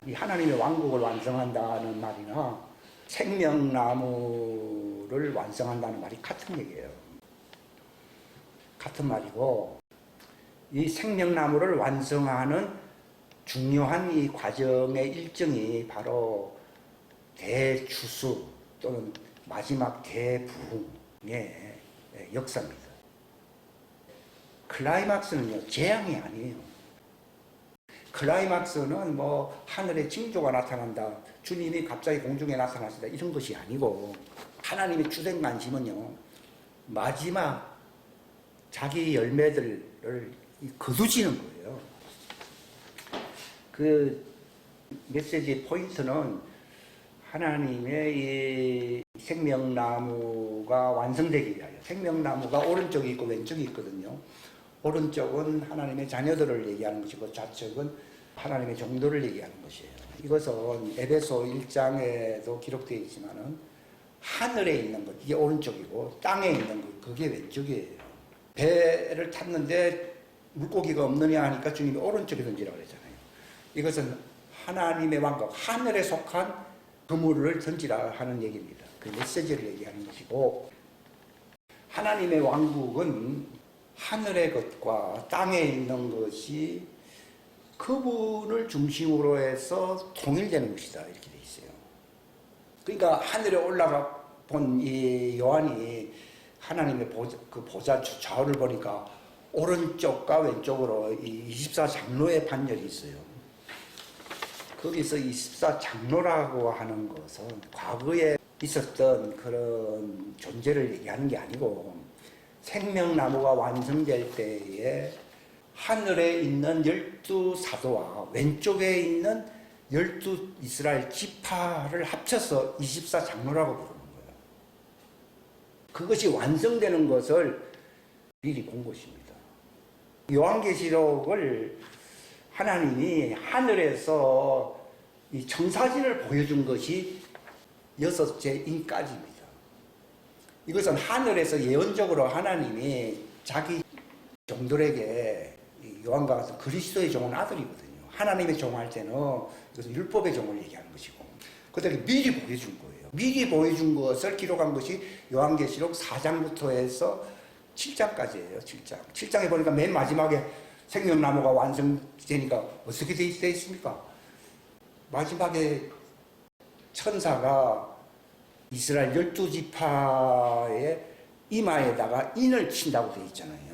이 하나님의 왕국을 완성한다는 말이나 생명나무를 완성한다는 말이 같은 얘기예요. 같은 말이고, 이 생명나무를 완성하는 중요한 이 과정의 일정이 바로 대추수 또는 마지막 대부흥의 역사입니다. 클라이막스는요, 재앙이 아니에요. 클라이막스는 뭐 하늘에 징조가 나타난다, 주님이 갑자기 공중에 나타나신다, 이런 것이 아니고, 하나님의 주된 관심은요, 마지막 자기 열매들을 거두시는 거예요. 그 메시지의 포인트는 하나님의 이 생명나무가 완성되기 위하여, 생명나무가 오른쪽이 있고 왼쪽이 있거든요. 오른쪽은 하나님의 자녀들을 얘기하는 것이고 좌측은 하나님의 종들을 얘기하는 것이에요. 이것은 에베소 1장에도 기록되어 있지만은 하늘에 있는 것, 이게 오른쪽이고 땅에 있는 것, 그게 왼쪽이에요. 배를 탔는데 물고기가 없느냐 하니까 주님이 오른쪽에 던지라고 그랬잖아요. 이것은 하나님의 왕국, 하늘에 속한 그물을 던지라 하는 얘기입니다. 그 메시지를 얘기하는 것이고, 하나님의 왕국은 하늘의 것과 땅에 있는 것이 그분을 중심으로 해서 통일되는 것이다, 이렇게 돼 있어요. 그러니까 하늘에 올라가 본 이 요한이 하나님의 보좌 좌우를 보니까 오른쪽과 왼쪽으로 이 24장로의 반열이 있어요. 거기서 24장로라고 하는 것은 과거에 있었던 그런 존재를 얘기하는 게 아니고, 생명나무가 완성될 때에 하늘에 있는 12사도와 왼쪽에 있는 12 이스라엘 지파를 합쳐서 24장로라고 부르는 거예요. 그것이 완성되는 것을 미리 본 것입니다. 요한계시록을 하나님이 하늘에서 이 청사진을 보여준 것이 6째 인까지입니다. 이것은 하늘에서 예언적으로 하나님이 자기 종들에게, 요한과 같은 그리스도의 종은 아들이거든요. 하나님의 종할 때는 이것은 율법의 종을 얘기하는 것이고, 그들이 미리 보여준 거예요. 미리 보여준 것을 기록한 것이 요한계시록 4장부터 해서 7장까지예요. 7장에 보니까 맨 마지막에 생명나무가 완성되니까 어떻게 되어 있습니까? 마지막에 천사가 이스라엘 12지파의 이마에다가 인을 친다고 되어 있잖아요.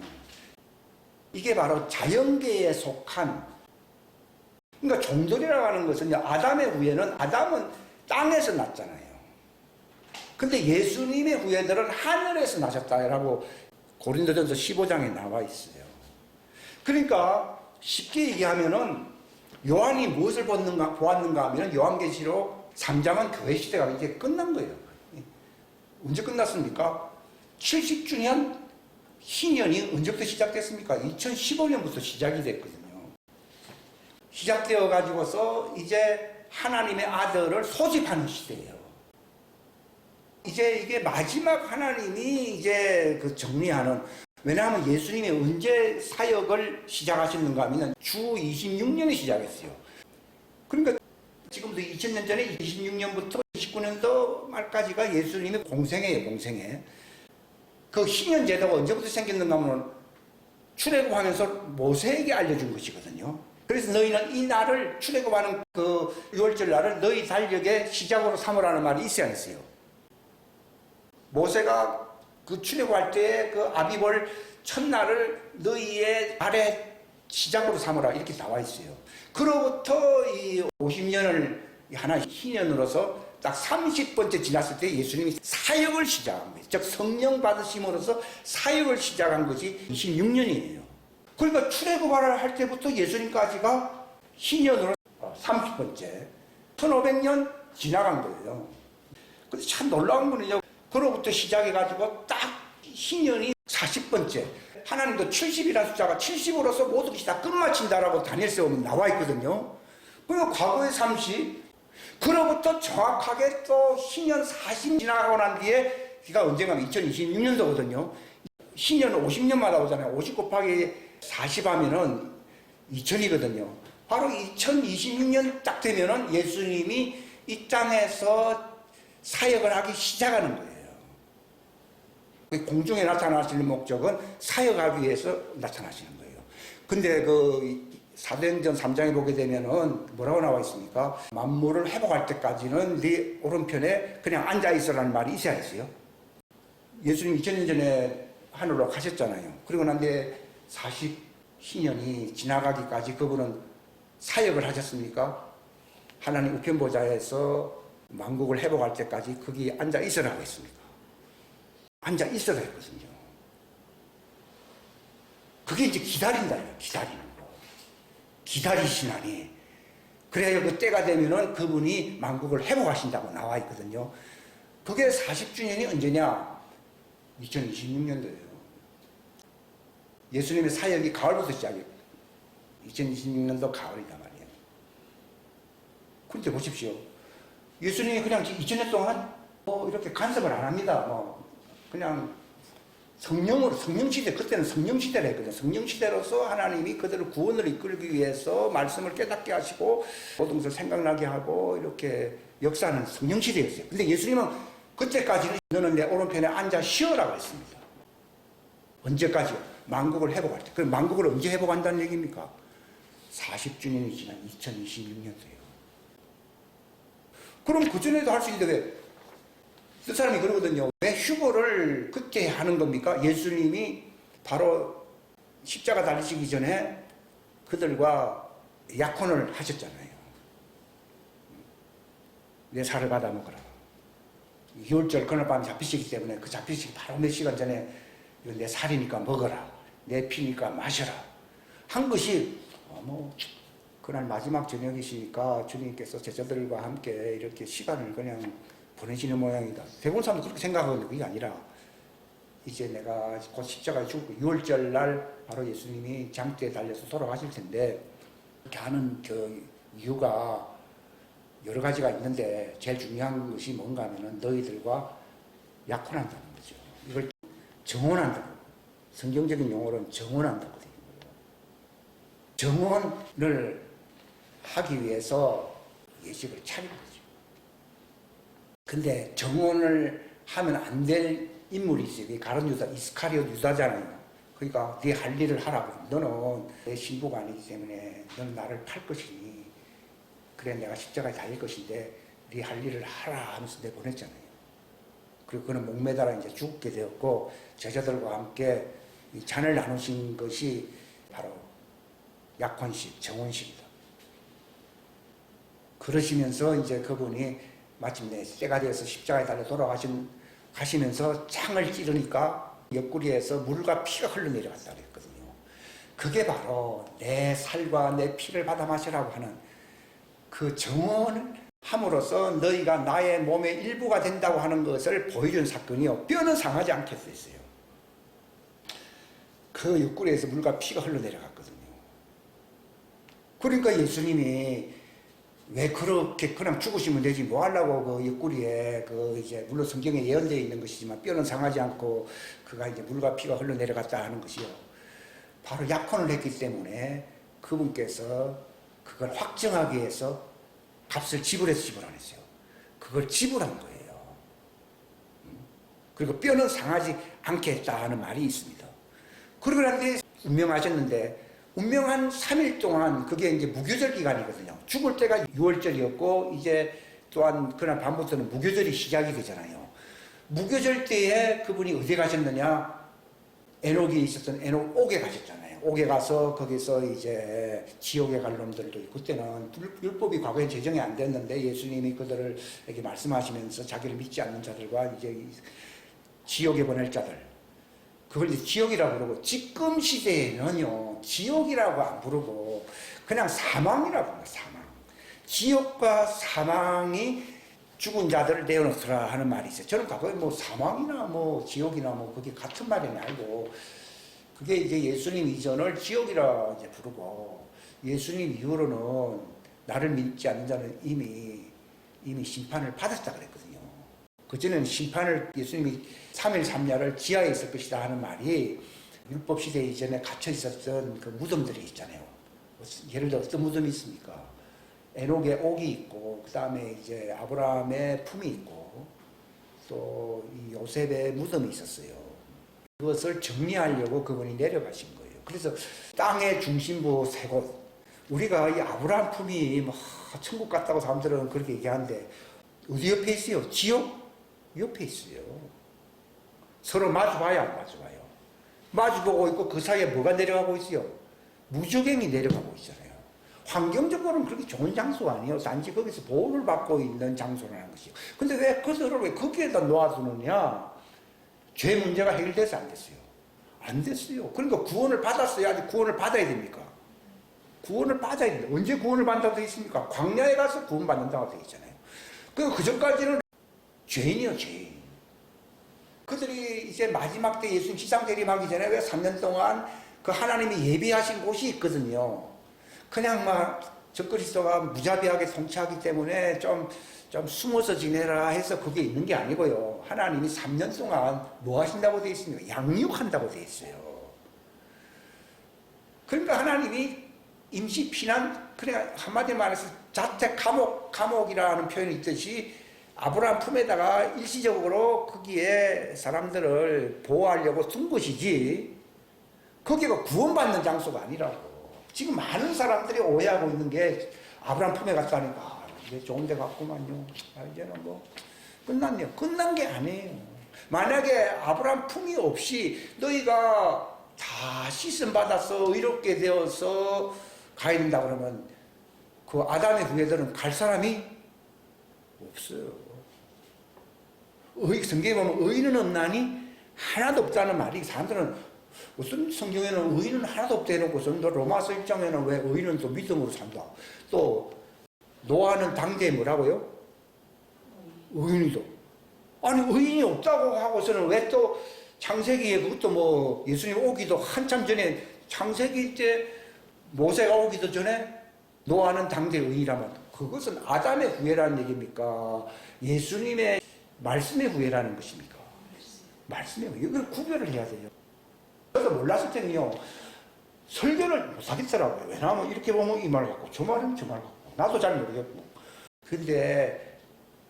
이게 바로 자연계에 속한, 그러니까 종들이라고 하는 것은 아담의 후예는, 아담은 땅에서 났잖아요. 근데 예수님의 후예들은 하늘에서 나셨다라고 고린도전서 15장에 나와 있어요. 그러니까 쉽게 얘기하면은 요한이 무엇을 보았는가 하면 요한계시록 3장은 교회 시대가 이제 끝난 거예요. 언제 끝났습니까? 70주년 희년이 언제부터 시작됐습니까? 2015년부터 시작이 됐거든요. 시작되어 가지고서 이제 하나님의 아들을 소집하는 시대예요. 이제 이게 마지막 하나님이 이제 그 정리하는, 왜냐하면 예수님이 언제 사역을 시작하셨는가 하면 주 26년에 시작했어요. 그러니까 지금도 2000년 전에 26년부터 29년도 말까지가 예수님의 공생애예요, 공생애. 그 희년 제도가 언제부터 생겼는가 하면 출애굽하면서 모세에게 알려준 것이거든요. 그래서 너희는 이 날을, 출애굽하는 그 6월절 날을 너희 달력의 시작으로 삼으라는 말이 있어야 했어요. 모세가 그 출애굽할 때 그 아비벌 첫날을 너희의 달의 시작으로 삼으라, 이렇게 나와 있어요. 그로부터 이 50년을 하나 희년으로서 딱 30번째 지났을 때 예수님이 사역을 시작한 거예요. 즉 성령 받으심으로써 사역을 시작한 것이 26년이에요. 그러니까 출애굽을 할 때부터 예수님까지가 희년으로 30번째, 1500년 지나간 거예요. 근데 참 놀라운 거는요, 그로부터 시작해가지고 딱 희년이 40번째, 하나님도 70이라는 숫자가 70으로서 모든 것이 다 끝마친다라고 다니엘서에 보면 나와 있거든요. 그리고 과거의 30, 그로부터 정확하게 또 희년 40 지나가고 난 뒤에, 그가 언젠가 2026년도거든요. 희년은 50년마다 오잖아요. 50 곱하기 40 하면은 2000이거든요. 바로 2026년 딱 되면은 예수님이 이 땅에서 사역을 하기 시작하는 거예요. 공중에 나타나시는 목적은 사역하기 위해서 나타나시는 거예요. 근데 사도행전 3장에 보게 되면은 뭐라고 나와 있습니까? 만물을 회복할 때까지는 네 오른편에 그냥 앉아 있으라는 말이 있어야 했어요. 예수님 2000년 전에 하늘로 가셨잖아요. 그리고 난 뒤에 40년이 지나가기까지 그분은 사역을 하셨습니까? 하나님 우편보좌에서 만국을 회복할 때까지 거기 앉아 있으라고 했습니까? 앉아 있어야 했거든요. 그게 이제 기다린다예요. 기다리는 거. 기다리시나니. 그래야 그 때가 되면은 그분이 만국을 회복하신다고 나와 있거든요. 그게 40주년이 언제냐? 2026년도예요. 예수님의 사역이 가을부터 시작이에요. 2026년도 가을이다 말이에요. 그런데 보십시오. 예수님이 그냥 2000년 동안 이렇게 간섭을 안 합니다. 그냥 성령시대, 그때는 성령시대를 했거든요. 성령시대로서 하나님이 그들을 구원을 이끌기 위해서 말씀을 깨닫게 하시고 모든 것을 생각나게 하고 이렇게 역사하는 성령시대였어요. 근데 예수님은 그때까지는 너는 내 오른편에 앉아 쉬어라고 했습니다. 언제까지요? 만국을 회복할 때. 그럼 만국을 언제 회복한다는 얘기입니까? 40주년이 지난 2026년도예요. 그럼 그전에도 할 수 있는데 왜? 그 사람이 그러거든요. 왜 휴거를 그때 하는 겁니까? 예수님이 바로 십자가 달리시기 전에 그들과 약혼을 하셨잖아요. 내 살을 받아 먹어라. 6월절 그날 밤 잡히시기 때문에 그 잡히시기 바로 몇 시간 전에 내 살이니까 먹어라. 내 피니까 마셔라. 한 것이 그날 마지막 저녁이시니까 주님께서 제자들과 함께 이렇게 시간을 그냥 보내시는 모양이다. 대부분 사람도 그렇게 생각하거든요. 그게 아니라 이제 내가 곧 십자가에 죽고 6월절 날 바로 예수님이 장대에 달려서 돌아가실 텐데 그렇게 하는 그 이유가 여러 가지가 있는데 제일 중요한 것이 뭔가 하면은 너희들과 약혼한다는 거죠. 이걸 정혼한다고. 성경적인 용어로는 정혼한다고 되는 거예요. 정혼을 하기 위해서 예식을 차린 거죠. 근데 정혼을 하면 안 될 인물이 있어요. 그게 가룟 유다, 이스카리옷 유다잖아요. 그러니까 네 할 일을 하라고. 너는 내 신부가 아니기 때문에 너는 나를 팔 것이니 그래 내가 십자가에 달릴 것인데 네 할 일을 하라 하면서 내보냈잖아요. 그리고 그는 목매달아 이제 죽게 되었고 제자들과 함께 이 잔을 나누신 것이 바로 약혼식, 정혼식이다. 그러시면서 이제 그분이 마침내 때가 되어서 십자가에 달려 가시면서 창을 찌르니까 옆구리에서 물과 피가 흘러내려갔다고 했거든요. 그게 바로 내 살과 내 피를 받아 마시라고 하는 그 정언을 함으로써 너희가 나의 몸의 일부가 된다고 하는 것을 보여준 사건이요. 뼈는 상하지 않게 했어요. 그 옆구리에서 물과 피가 흘러내려갔거든요. 그러니까 예수님이 왜 그렇게 그냥 죽으시면 되지 뭐 하려고 그 옆구리에 이제 물론 성경에 예언되어 있는 것이지만 뼈는 상하지 않고 그가 이제 물과 피가 흘러내려갔다 하는 것이요. 바로 약혼을 했기 때문에 그분께서 그걸 확정하기 위해서 값을 지불해서 지불 안 했어요. 그걸 지불한 거예요. 그리고 뼈는 상하지 않게 했다 하는 말이 있습니다. 그러고 난 뒤에 운명하셨는데 운명한 3일 동안 그게 이제 무교절 기간이거든요. 죽을 때가 6월절이었고 이제 또한 그날 밤부터는 무교절이 시작이 되잖아요. 무교절 때에 그분이 어디 가셨느냐? 에녹이 있었던 에녹 옥에 가셨잖아요. 옥에 가서 거기서 이제 지옥에 갈 놈들도 있고 그때는 율법이 과거에 제정이 안 됐는데 예수님이 그들을 이렇게 말씀하시면서 자기를 믿지 않는 자들과 이제 지옥에 보낼 자들 그걸 이제 지옥이라고 부르고 지금 시대에는요 지옥이라고 안 부르고 그냥 사망이라고 합니다. 사망. 지옥과 사망이 죽은 자들을 내어놓더라 하는 말이 있어요. 저는 과거에 사망이나 지옥이나 그게 같은 말이 알고 그게 이제 예수님 이전을 지옥이라 이제 부르고 예수님 이후로는 나를 믿지 않는 자는 이미 심판을 받았다 그랬거든요. 그전에는 심판을 예수님이 3일 3야를 지하에 있을 것이다 하는 말이 율법 시대 이전에 갇혀 있었던 그 무덤들이 있잖아요. 예를 들어 어떤 무덤이 있습니까? 에녹의 옥이 있고, 그 다음에 이제 아브라함의 품이 있고, 또 이 요셉의 무덤이 있었어요. 그것을 정리하려고 그분이 내려가신 거예요. 그래서 땅의 중심부 세 곳. 우리가 이 아브라함 품이 뭐 천국 같다고 사람들은 그렇게 얘기하는데 어디 옆에 있어요? 지옥 옆에 있어요. 서로 마주봐야 안 마주봐요. 마주보고 있고 그 사이에 뭐가 내려가고 있어요? 무적행이 내려가고 있잖아요. 환경적으로는 그렇게 좋은 장소가 아니에요. 단지 거기서 보호를 받고 있는 장소라는 것이요. 근데 왜 그들을 왜 거기에다 놓아두느냐? 죄 문제가 해결돼서 안 됐어요. 안 됐어요. 그러니까 구원을 받았어야 아직 구원을 받아야 됩니까? 구원을 받아야 됩니다. 언제 구원을 받는다고 되어 있습니까? 광야에 가서 구원받는다고 되어 있잖아요. 그 전까지는 죄인이요, 죄인. 그들이 이제 마지막 때 예수님 지상 재림하기 전에 왜 3년 동안 그 하나님이 예비하신 곳이 있거든요. 그냥 막 적그리스도가 무자비하게 통치하기 때문에 좀 숨어서 지내라 해서 그게 있는 게 아니고요. 하나님이 3년 동안 뭐 하신다고 되어 있습니까? 양육한다고 되어 있어요. 그러니까 하나님이 임시 피난, 그러니까 한마디로 말해서 자택 감옥이라는 표현이 있듯이 아브라함 품에다가 일시적으로 거기에 사람들을 보호하려고 둔 것이지, 거기가 구원받는 장소가 아니라고. 지금 많은 사람들이 오해하고 있는 게 아브라함 품에 갔다니까 이제 좋은 데 갔구만요. 이제는 뭐 끝났네요. 끝난 게 아니에요. 만약에 아브라함 품이 없이 너희가 다 씻음 받아서 의롭게 되어서 가야 된다 그러면 그 아담의 후예들은 갈 사람이 없어요. 성경에 보면 의인은 없나니 하나도 없다는 말이, 사람들은 무슨 성경에는 의인은 하나도 없다 해놓고서 또 로마서 1장에는 왜 의인은 또 믿음으로 산다. 또 노아는 당대에 뭐라고요? 의인이도. 아니 의인이 없다고 하고서는 왜 또 창세기에 그것도 뭐 예수님 오기도 한참 전에, 창세기 때 모세가 오기도 전에 노아는 당대의 의인이라면 그것은 아담의 후예라는 얘기입니까? 예수님의 말씀의 후예라는 것입니까? 말씀의 후예. 이걸 구별을 해야 돼요. 저도 몰랐을 때는요, 설교를 못 하겠더라고요. 왜냐하면 이렇게 보면 이 말 같고, 저 말은 저 말 같고, 나도 잘 모르겠고. 근데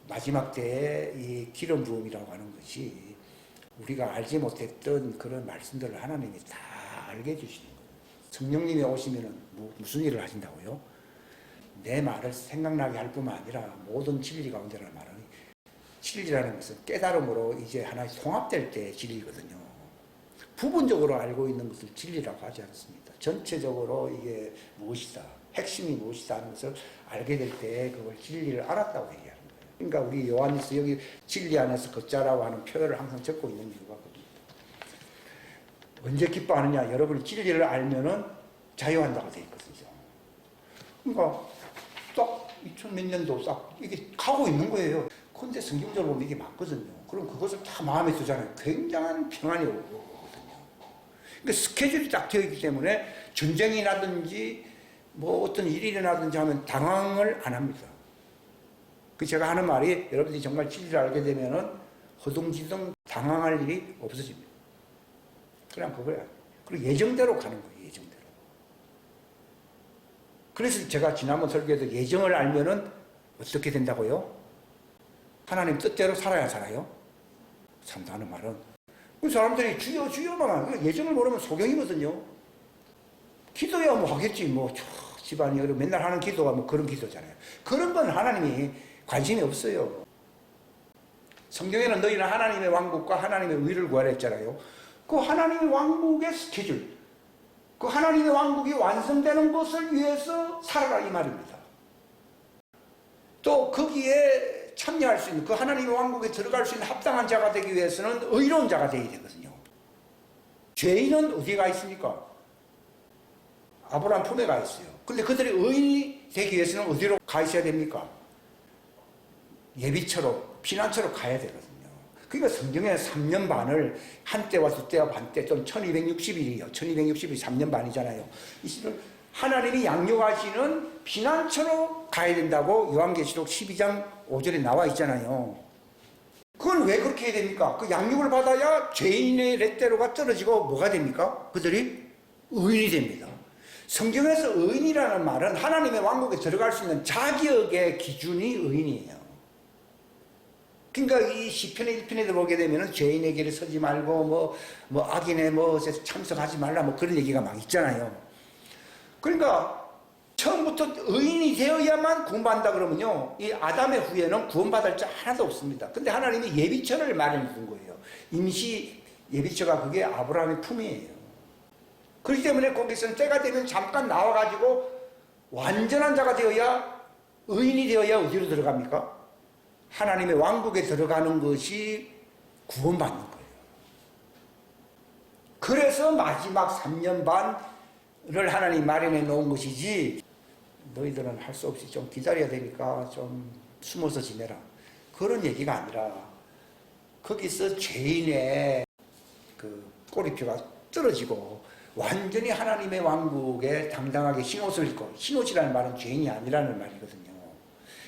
마지막 때에 이 기름 부음이라고 하는 것이 우리가 알지 못했던 그런 말씀들을 하나님이 다 알게 해주시는 거예요. 성령님이 오시면은 무슨 일을 하신다고요? 내 말을 생각나게 할 뿐만 아니라 모든 진리 가운데라는 말은, 진리라는 것은 깨달음으로 이제 하나의 통합될 때 진리거든요. 부분적으로 알고 있는 것을 진리라고 하지 않습니다. 전체적으로 이게 무엇이다, 핵심이 무엇이다 하는 것을 알게 될 때 그걸 진리를 알았다고 얘기하는 거예요. 그러니까 우리 요한일서 여기 진리 안에서 걷자라고 하는 표현을 항상 적고 있는 이유가 그겁니다. 언제 기뻐하느냐? 여러분이 진리를 알면은 자유한다고 되어 있거든요. 그러니까 딱 2000몇 년도 딱 이게 가고 있는 거예요. 그런데 성경적으로 보면 이게 맞거든요. 그럼 그것을 다 마음에 두잖아요. 굉장한 평안이 오거든요. 그러니까 스케줄이 딱 되어 있기 때문에 전쟁이 나든지 뭐 어떤 일이 일어나든지 하면 당황을 안 합니다. 그 제가 하는 말이, 여러분들이 정말 진리를 알게 되면은 허둥지둥 당황할 일이 없어집니다. 그냥 그거야. 그리고 예정대로 가는 거예요. 예정대로. 그래서 제가 지난번 설교에도 예정을 알면은 어떻게 된다고요? 하나님 뜻대로 살아야 살아요. 산다는 말은, 그 사람들이 주여 주여만, 예정을 모르면 소경이거든요. 기도야 뭐 하겠지, 뭐 집안이 맨날 하는 기도가 뭐 그런 기도잖아요. 그런 건 하나님이 관심이 없어요. 성경에는 너희는 하나님의 왕국과 하나님의 의를 구하라 했잖아요. 그 하나님의 왕국의 스케줄, 그 하나님의 왕국이 완성되는 것을 위해서 살아라 이 말입니다. 또 거기에 참여할 수 있는, 그 하나님의 왕국에 들어갈 수 있는 합당한 자가 되기 위해서는 의로운 자가 되어야 되거든요. 죄인은 어디가 있습니까? 아브라함 품에 가 있어요. 근데 그들이 의인이 되기 위해서는 어디로 가 있어야 됩니까? 예비처로, 피난처로 가야 되거든요. 그러니까 성경에 3년 반을 한때와 두때와 반때, 또는 1260일이요. 1260일이 3년 반이잖아요. 이 시를 하나님이 양육하시는 피난처로 가야 된다고 요한계시록 12장 5절에 나와 있잖아요. 그건 왜 그렇게 해야 됩니까? 그 양육을 받아야 죄인의 레대로가 떨어지고 뭐가 됩니까? 그들이 의인이 됩니다. 성경에서 의인이라는 말은 하나님의 왕국에 들어갈 수 있는 자격의 기준이 의인이에요. 그러니까 이 시편의 1편에도 보게 되면은 죄인의 길에 서지 말고 뭐 악인의 것에 참석하지 말라 뭐 그런 얘기가 막 있잖아요. 그러니까 처음부터 의인이 되어야만 구원받는다 그러면요, 이 아담의 후예는 구원받을 자 하나도 없습니다. 근데 하나님이 예비처를 마련해 둔 거예요. 임시 예비처가 그게 아브라함의 품이에요. 그렇기 때문에 거기서는 때가 되면 잠깐 나와가지고 완전한 자가 되어야, 의인이 되어야 어디로 들어갑니까? 하나님의 왕국에 들어가는 것이 구원받는 거예요. 그래서 마지막 3년 반을 하나님 마련해 놓은 것이지, 너희들은 할 수 없이 좀 기다려야 되니까 좀 숨어서 지내라, 그런 얘기가 아니라, 거기서 죄인의 그 꼬리표가 떨어지고 완전히 하나님의 왕국에 당당하게 흰옷을 입고, 흰옷이라는 말은 죄인이 아니라는 말이거든요.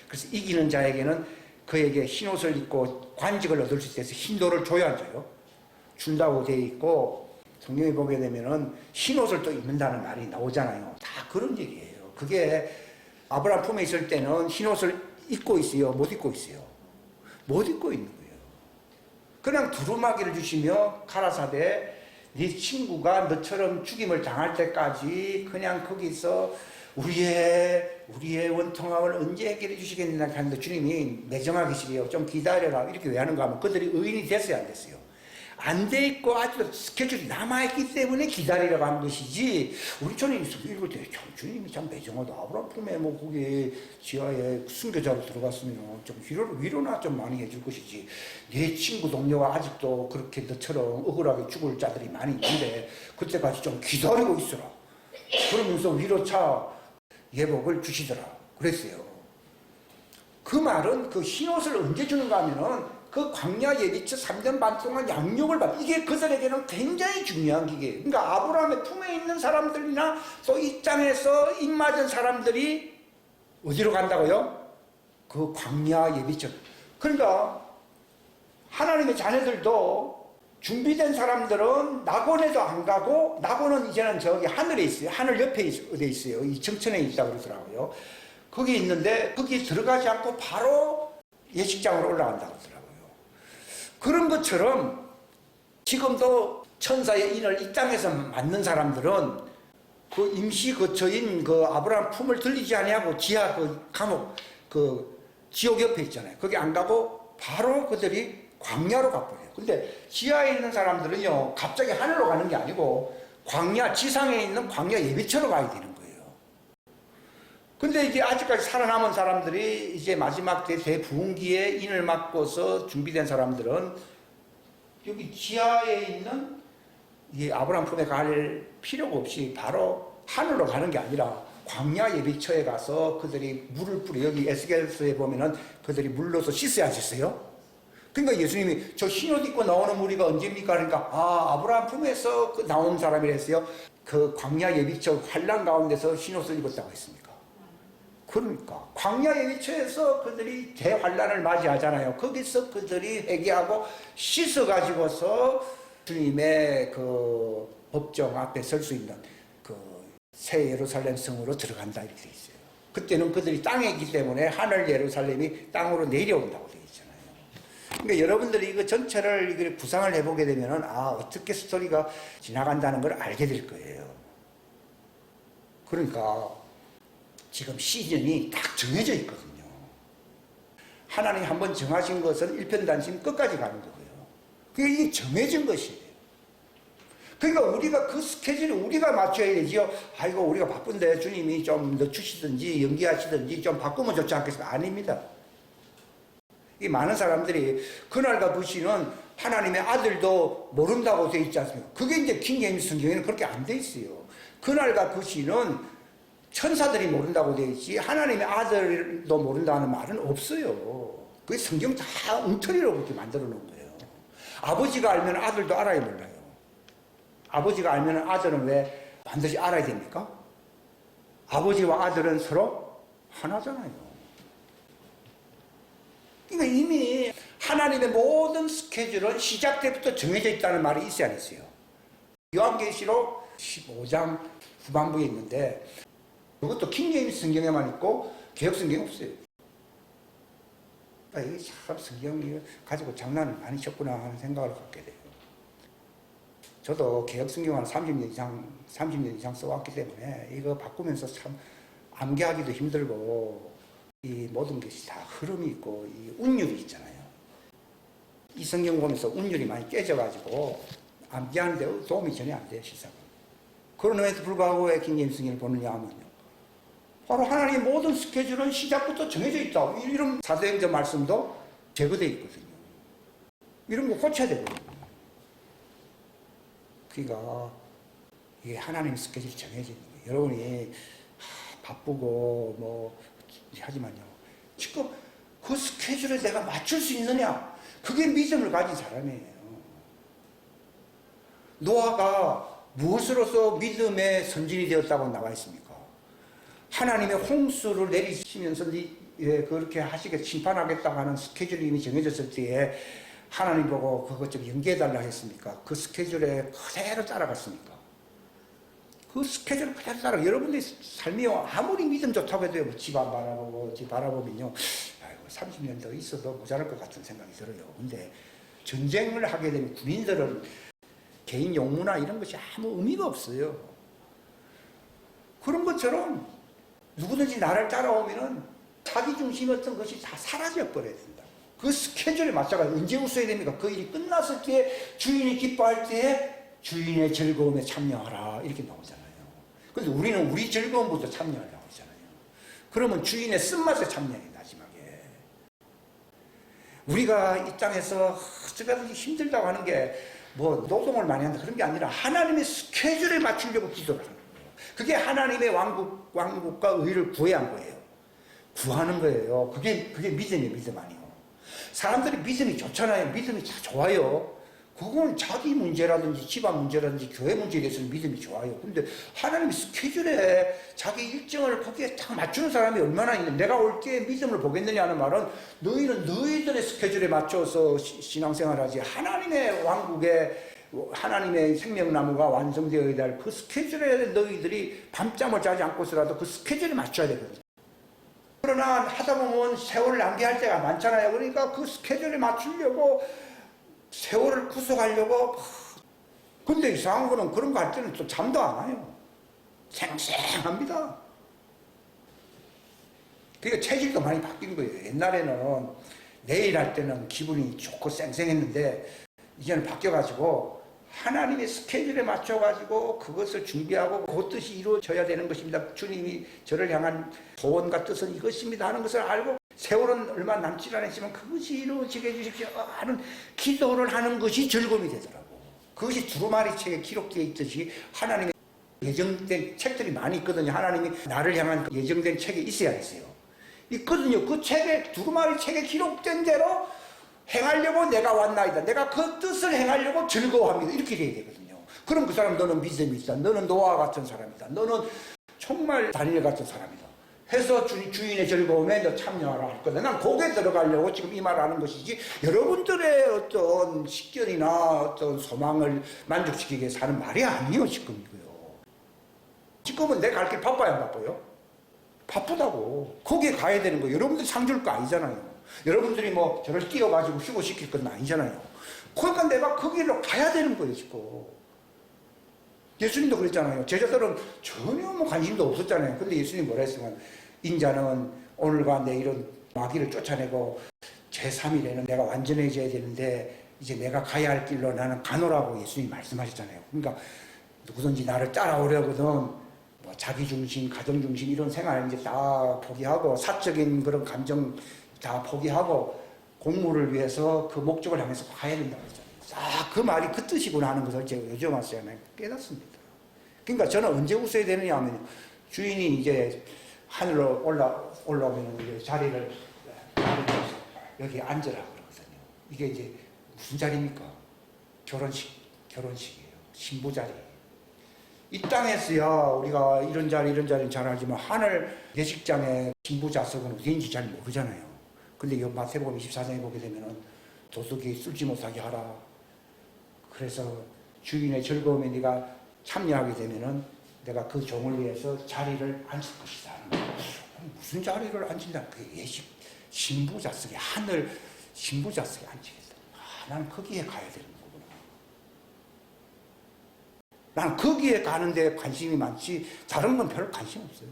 그래서 이기는 자에게는 그에게 흰옷을 입고 관직을 얻을 수 있어서 흰돌을 줘야 줘요. 준다고 되어 있고, 성경에 보게 되면은 흰옷을 또 입는다는 말이 나오잖아요. 다 그런 얘기예요. 그게 아브라함 품에 있을 때는 흰옷을 입고 있어요? 못 입고 있어요? 못 입고 있는 거예요. 그냥 두루마기를 주시며 가라사대 네 친구가 너처럼 죽임을 당할 때까지 그냥 거기서 우리의 원통함을 언제 해결해 주시겠느냐 하는데, 주님이 매정하게 계시래요. 좀 기다려라. 이렇게 왜 하는가 하면 그들이 의인이 됐어요, 안 됐어요? 안 돼 있고 아직도 스케줄이 남아있기 때문에 기다리라고 하는 것이지, 우리 전에 읽을 때 주님이 참 매정하다. 아브라함 품에 뭐 거기 지하에 순교자로 들어갔으면 좀 위로나 좀 많이 해줄 것이지, 내 친구 동료가 아직도 그렇게 너처럼 억울하게 죽을 자들이 많이 있는데 그때까지 좀 기다리고 있어라, 그러면서 위로차 예복을 주시더라 그랬어요. 그 말은 그 흰옷을 언제 주는가 하면은 그 광야 예비처 3년 반 동안 양육을 받, 이게 그들에게는 굉장히 중요한 기계예요. 그러니까 아브라함의 품에 있는 사람들이나 또 이 땅에서 입맞은 사람들이 어디로 간다고요? 그 광야 예비처. 그러니까 하나님의 자녀들도 준비된 사람들은 낙원에도 안 가고, 낙원은 이제는 저기 하늘에 있어요. 하늘 옆에 어디 있어요. 이 정천에 있다고 그러더라고요. 거기 있는데 거기 들어가지 않고 바로 예식장으로 올라간다고 그러더라고요. 그런 것처럼 지금도 천사의 인을 이 땅에서 맞는 사람들은 그 임시 거처인 그 아브라함 품을 들리지 아니하고 지하 그 감옥, 그 지옥 옆에 있잖아요. 거기 안 가고 바로 그들이 광야로 가버려요. 근데 지하에 있는 사람들은요, 갑자기 하늘로 가는 게 아니고 광야, 지상에 있는 광야 예비처로 가야 되는 거예요. 근데 이제 아직까지 살아남은 사람들이 이제 마지막 때 대부흥기에 인을 맞고서 준비된 사람들은 여기 지하에 있는 이 아브라함 품에 갈 필요가 없이 바로 하늘로 가는 게 아니라 광야 예비처에 가서 그들이 물을 뿌려, 여기 에스겔서에 보면은 그들이 물로서 씻어야 하셨어요. 그러니까 예수님이 저 흰옷 입고 나오는 무리가 언제입니까? 그러니까 아브라함 품에서 나온 사람이랬어요. 그 광야 예비처 환란 가운데서 흰옷을 입었다고 했습니까? 그러니까 광야 예비처에서 그들이 대환란을 맞이하잖아요. 거기서 그들이 회개하고 씻어가지고서 주님의 그 법정 앞에 설 수 있는 그 새 예루살렘 성으로 들어간다 이렇게 돼 있어요. 그때는 그들이 땅에 있기 때문에 하늘 예루살렘이 땅으로 내려온다고 돼 있잖아요. 그러니까 여러분들이 이거 전체를 이걸 구상을 해보게 되면은 어떻게 스토리가 지나간다는 걸 알게 될 거예요. 그러니까 지금 시즌이 딱 정해져 있거든요. 하나님이 한번 정하신 것은 일편단심 끝까지 가는 거고요. 그게 이게 정해진 것이에요. 그러니까 우리가 그 스케줄을 우리가 맞춰야 되지요. 아이고 우리가 바쁜데 주님이 좀 늦추시든지 연기하시든지 좀 바꾸면 좋지 않겠습니까? 아닙니다. 이 많은 사람들이 그날과 그 시는 하나님의 아들도 모른다고 되어 있지 않습니까? 그게 이제 킹제임스 성경에는 그렇게 안 돼 있어요. 그날과 그 시는 천사들이 모른다고 되어 있지 하나님의 아들도 모른다는 말은 없어요. 그게 성경 다 엉터리로 그렇게 만들어 놓은 거예요. 아버지가 알면 아들도 알아야 몰라요. 아버지가 알면 아들은 왜 반드시 알아야 됩니까? 아버지와 아들은 서로 하나잖아요. 그러니까 이미 하나님의 모든 스케줄은 시작 때부터 정해져 있다는 말이 있어야 했어요. 요한계시록 15장 후반부에 있는데 그것도 킹제임스 성경에만 있고 개혁 성경에 없어요. 이게 참 성경 가지고 장난을 많이 쳤구나 하는 생각을 갖게 돼요. 저도 개혁 성경 한 30년 이상 써왔기 때문에 이거 바꾸면서 참 암기하기도 힘들고 이 모든 것이 다 흐름이 있고 이 운율이 있잖아요. 이 성경 보면서 운율이 많이 깨져가지고 암기하는데 도움이 전혀 안 돼요, 실상은. 그럼에도 불구하고 왜 킹제임스 성경을 보느냐 하면요. 바로 하나님의 모든 스케줄은 시작부터 정해져 있다. 이런 사도행전 말씀도 제거되어 있거든요. 이런 거 고쳐야 되거든요. 그러니까 이게 하나님 스케줄이 정해져 있는 거예요. 여러분이 바쁘고 뭐 하지만요. 지금 그 스케줄에 내가 맞출 수 있느냐? 그게 믿음을 가진 사람이에요. 노아가 무엇으로서 믿음의 선진이 되었다고 나와 있습니까? 하나님의 홍수를 내리시면서 그렇게 하시게 심판하겠다고 하는 스케줄이 이미 정해졌을 때에 하나님 보고 그것 좀 연기해달라 했습니까? 그 스케줄에 그대로 따라갔습니까? 그 스케줄을 그대로 따라 여러분들의 삶이요 아무리 믿음 좋다고 해도 집 안 바라보고 집 바라보면요 아이고 30년 더 있어도 모자랄 것 같은 생각이 들어요. 근데 전쟁을 하게 되면 군인들은 개인 용무나 이런 것이 아무 의미가 없어요. 그런 것처럼 누구든지 나를 따라오면은 자기 중심 어떤 것이 다 사라져 버려야 된다. 그 스케줄에 맞춰가 언제 웃어야 됩니까? 그 일이 끝났을 때 주인이 기뻐할 때에 주인의 즐거움에 참여하라 이렇게 나오잖아요. 그런데 우리는 우리 즐거움부터 참여하려고 하잖아요. 그러면 주인의 쓴맛에 참여해 마지막에. 우리가 이 땅에서 어쩌면 힘들다고 하는 게 뭐 노동을 많이 한다 그런 게 아니라 하나님의 스케줄에 맞추려고 기도를 하는 거예요. 그게 하나님의 왕국과 의를 구해야 한 거예요. 구하는 거예요. 그게 믿음이에요. 믿음 아니에요. 사람들이 믿음이 좋잖아요. 믿음이 다 좋아요. 그건 자기 문제라든지 집안 문제라든지 교회 문제에 대해서는 믿음이 좋아요. 근데 하나님의 스케줄에 자기 일정을 거기에 딱 맞추는 사람이 얼마나 있는데 내가 올 때 믿음을 보겠느냐 하는 말은 너희는 너희들의 스케줄에 맞춰서 신앙생활하지 하나님의 왕국에 하나님의 생명나무가 완성되어야 될 그 스케줄에 너희들이 밤잠을 자지 않고서라도 그 스케줄에 맞춰야 되거든요. 그러나 하다 보면 세월을 낭비할 때가 많잖아요. 그러니까 그 스케줄에 맞추려고 세월을 구속하려고. 근데 이상한 거는 그런 거 할 때는 또 잠도 안 와요. 생생합니다. 그러니까 체질도 많이 바뀐 거예요. 옛날에는 내일 할 때는 기분이 좋고 쌩쌩했는데 이제는 바뀌어가지고 하나님의 스케줄에 맞춰가지고 그것을 준비하고 그 뜻이 이루어져야 되는 것입니다. 주님이 저를 향한 소원과 뜻은 이것입니다 하는 것을 알고 세월은 얼마 남지 않았지만 그것이 이루어지게 해주십시오 하는 기도를 하는 것이 즐거움이 되더라고. 그것이 두루마리 책에 기록되어 있듯이 하나님의 예정된 책들이 많이 있거든요. 하나님이 나를 향한 예정된 책이 있어야 했어요. 있거든요. 그 책에 두루마리 책에 기록된 대로 행하려고 내가 왔나이다. 내가 그 뜻을 행하려고 즐거워합니다. 이렇게 돼야 되거든요. 그럼 그 사람 너는 믿음이 있다. 너는 노아 같은 사람이다. 너는 정말 다니엘 같은 사람이다. 해서 주인의 즐거움에 너 참여하라 할 거다. 난 거기에 들어가려고 지금 이 말을 하는 것이지 여러분들의 어떤 식견이나 어떤 소망을 만족시키기 위해서 하는 말이 아니에요. 지금이고요. 지금은 내 갈 길 바빠야 안 바빠요? 바쁘다고. 거기에 가야 되는 거예요. 여러분들 상 줄 거 아니잖아요. 여러분들이 뭐 저를 띄워가지고 휴고시킬 건 아니잖아요. 그러니까 내가 거기로 가야 되는 거예요. 지금. 예수님도 그랬잖아요. 제자들은 전혀 뭐 관심도 없었잖아요. 근데 예수님 뭐라 했으면 인자는 오늘과 내일은 마귀를 쫓아내고 제3일에는 내가 완전해져야 되는데 이제 내가 가야 할 길로 나는 가노라고 예수님이 말씀하셨잖아요. 그러니까 누구든지 나를 따라오려거든 뭐 자기중심, 가정중심 이런 생활 이제 다 포기하고 사적인 그런 감정 다 포기하고 공무를 위해서 그 목적을 향해서 가야 된다고 했잖아요. 그 말이 그 뜻이구나 하는 것을 제가 요즘 와서 깨닫습니다. 그러니까 저는 언제 웃어야 되느냐 하면 주인이 이제 하늘로 올라오면 이제 자리를 여기 앉으라 그러거든요. 이게 이제 무슨 자리입니까? 결혼식이에요. 신부 자리. 이 땅에서야 우리가 이런 자리는 잘 알지만 하늘 예식장의 신부 좌석은 어디인지 잘 모르잖아요. 근데 이 마태복음 24장에 보게 되면은 도둑이 술지 못하게 하라. 그래서 주인의 즐거움에 네가 참여하게 되면은 내가 그 종을 위해서 자리를 앉을 것이다. 무슨 자리를 앉힌다? 그 예식 신부좌석에 하늘 신부좌석에 앉히겠다. 나는 거기에 가야 되는 거구나. 나는 거기에 가는 데 관심이 많지 다른 건 별로 관심 없어요.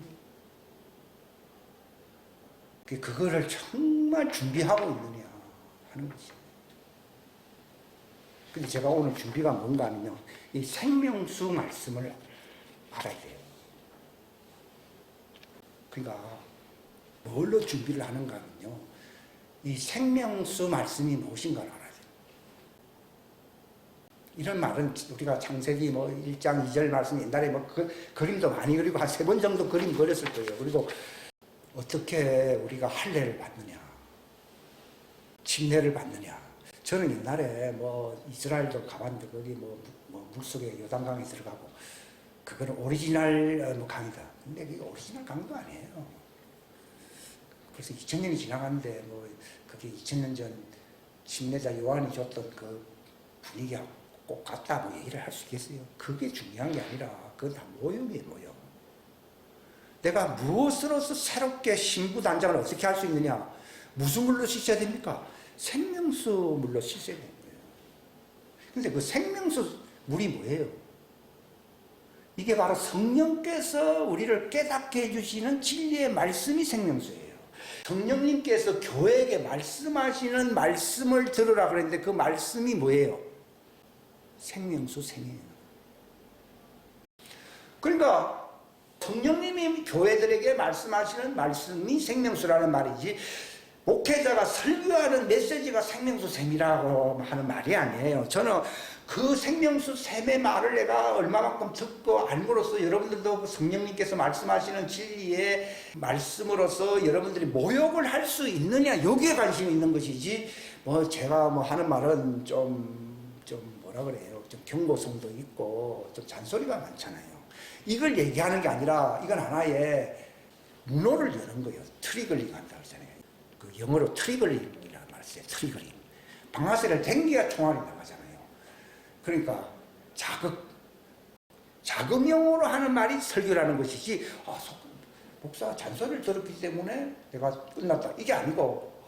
그거를 정말 준비하고 있느냐 하는 거지. 근데 제가 오늘 준비가 뭔가 하면요, 이 생명수 말씀을 알아야 돼요. 그러니까 뭘로 준비를 하는가 하면요, 이 생명수 말씀이 무엇인가를 알아야 돼요. 이런 말은 우리가 창세기 뭐 1장 2절 말씀 옛날에 뭐 그림도 많이 그리고 한 3번 정도 그림 그렸을 거예요. 그리고 어떻게 우리가 할례를 받느냐, 침례를 받느냐. 저는 옛날에 뭐 이스라엘도 가봤는데 거기 뭐 물속에 요단강에 들어가고 그거는 오리지널 뭐 강이다. 근데 그게 오리지널 강도 아니에요. 벌써 2000년이 지나갔는데 뭐 그게 2000년 전 침례자 요한이 줬던 그 분위기하고 꼭 같다 뭐 얘기를 할 수 있겠어요? 그게 중요한 게 아니라 그건 다 모형이에요, 모형. 내가 무엇으로서 새롭게 신부 단장을 어떻게 할 수 있느냐? 무슨 물로 씻어야 됩니까? 생명수 물로 씻어야 되는 거예요. 근데 그 생명수 물이 뭐예요? 이게 바로 성령께서 우리를 깨닫게 해주시는 진리의 말씀이 생명수예요. 성령님께서 교회에게 말씀하시는 말씀을 들으라 그랬는데 그 말씀이 뭐예요? 생명수 생이에요. 그러니까 성령님이 교회들에게 말씀하시는 말씀이 생명수라는 말이지, 목회자가 설교하는 메시지가 생명수 샘이라고 하는 말이 아니에요. 저는 그 생명수 샘의 말을 내가 얼마만큼 듣고 알므로써 여러분들도 성령님께서 말씀하시는 진리의 말씀으로서 여러분들이 모욕을 할 수 있느냐, 여기에 관심이 있는 것이지, 뭐 제가 뭐 하는 말은 좀 뭐라 그래요, 좀 경고성도 있고 좀 잔소리가 많잖아요. 이걸 얘기하는 게 아니라 이건 하나의 문호를 여는 거예요. 트리글링 한다 그러잖아요. 그 영어로 트리글링이라는 말을 써요. 트리글링. 방아쇠를 당겨야 총알이 나가잖아요. 그러니까 자금용으로 하는 말이 설교라는 것이지, 목사가 잔소리를 들었기 때문에 내가 끝났다, 이게 아니고,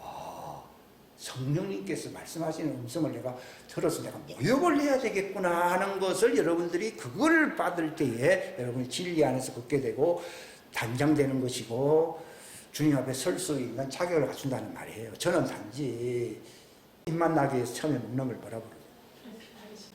성령님께서 말씀하시는 음성을 내가 들어서 내가 모욕을 해야 되겠구나 하는 것을 여러분들이 그걸 받을 때에 여러분이 진리 안에서 걷게 되고 단장되는 것이고 주님 앞에 설 수 있는 자격을 갖춘다는 말이에요. 저는 단지 입맛 나기 위해서 처음에 먹는 걸 뭐라 부르죠?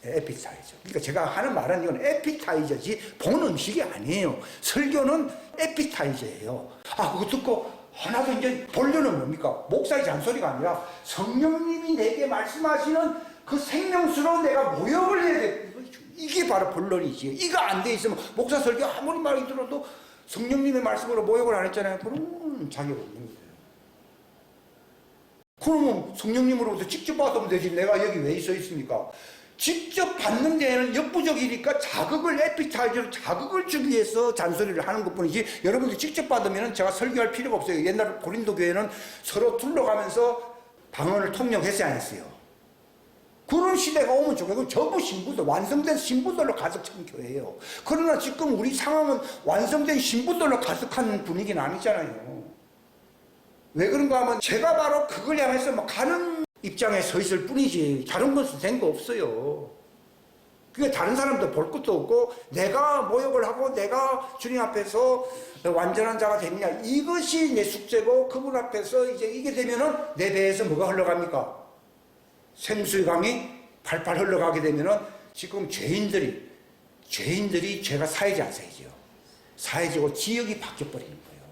에피타이저. 그러니까 제가 하는 말은 이건 에피타이저지 본 음식이 아니에요. 설교는 에피타이저예요. 그거 듣고 하나도 이제 본론은 뭡니까? 목사의 잔소리가 아니라 성령님이 내게 말씀하시는 그 생명수로 내가 모욕을 해야 돼. 이게 바로 본론이지. 이거 안 돼 있으면 목사 설교 아무리 말이 들어도 성령님의 말씀으로 모욕을 안 했잖아요. 그러면 자격 없는 거예요. 그러면 성령님으로부터 직접 받으면 되지. 내가 여기 왜 서 있습니까? 직접 받는 데에는 역부족이니까 에피타이저로 자극을 주기 위해서 잔소리를 하는 것 뿐이지, 여러분들이 직접 받으면 제가 설교할 필요가 없어요. 옛날 고린도 교회는 서로 둘러가면서 방언을 통역했어야 했어요. 그런 시대가 오면 좋겠고, 전부 신부들, 완성된 신부들로 가득 찬 교회예요. 그러나 지금 우리 상황은 완성된 신부들로 가득한 분위기는 아니잖아요. 왜 그런가 하면 제가 바로 그걸 향해서 가는 입장에 서 있을 뿐이지 다른 것은 된 거 없어요. 그게 다른 사람도 볼 것도 없고, 내가 모욕을 하고 내가 주님 앞에서 완전한 자가 되느냐, 이것이 내 숙제고, 그분 앞에서 이제 이게 되면은 내 배에서 뭐가 흘러갑니까? 생수의 강이 팔팔 흘러가게 되면은 지금 죄인들이 죄가 사회지 안 사회지요. 사회지고 지역이 바뀌어버리는 거예요.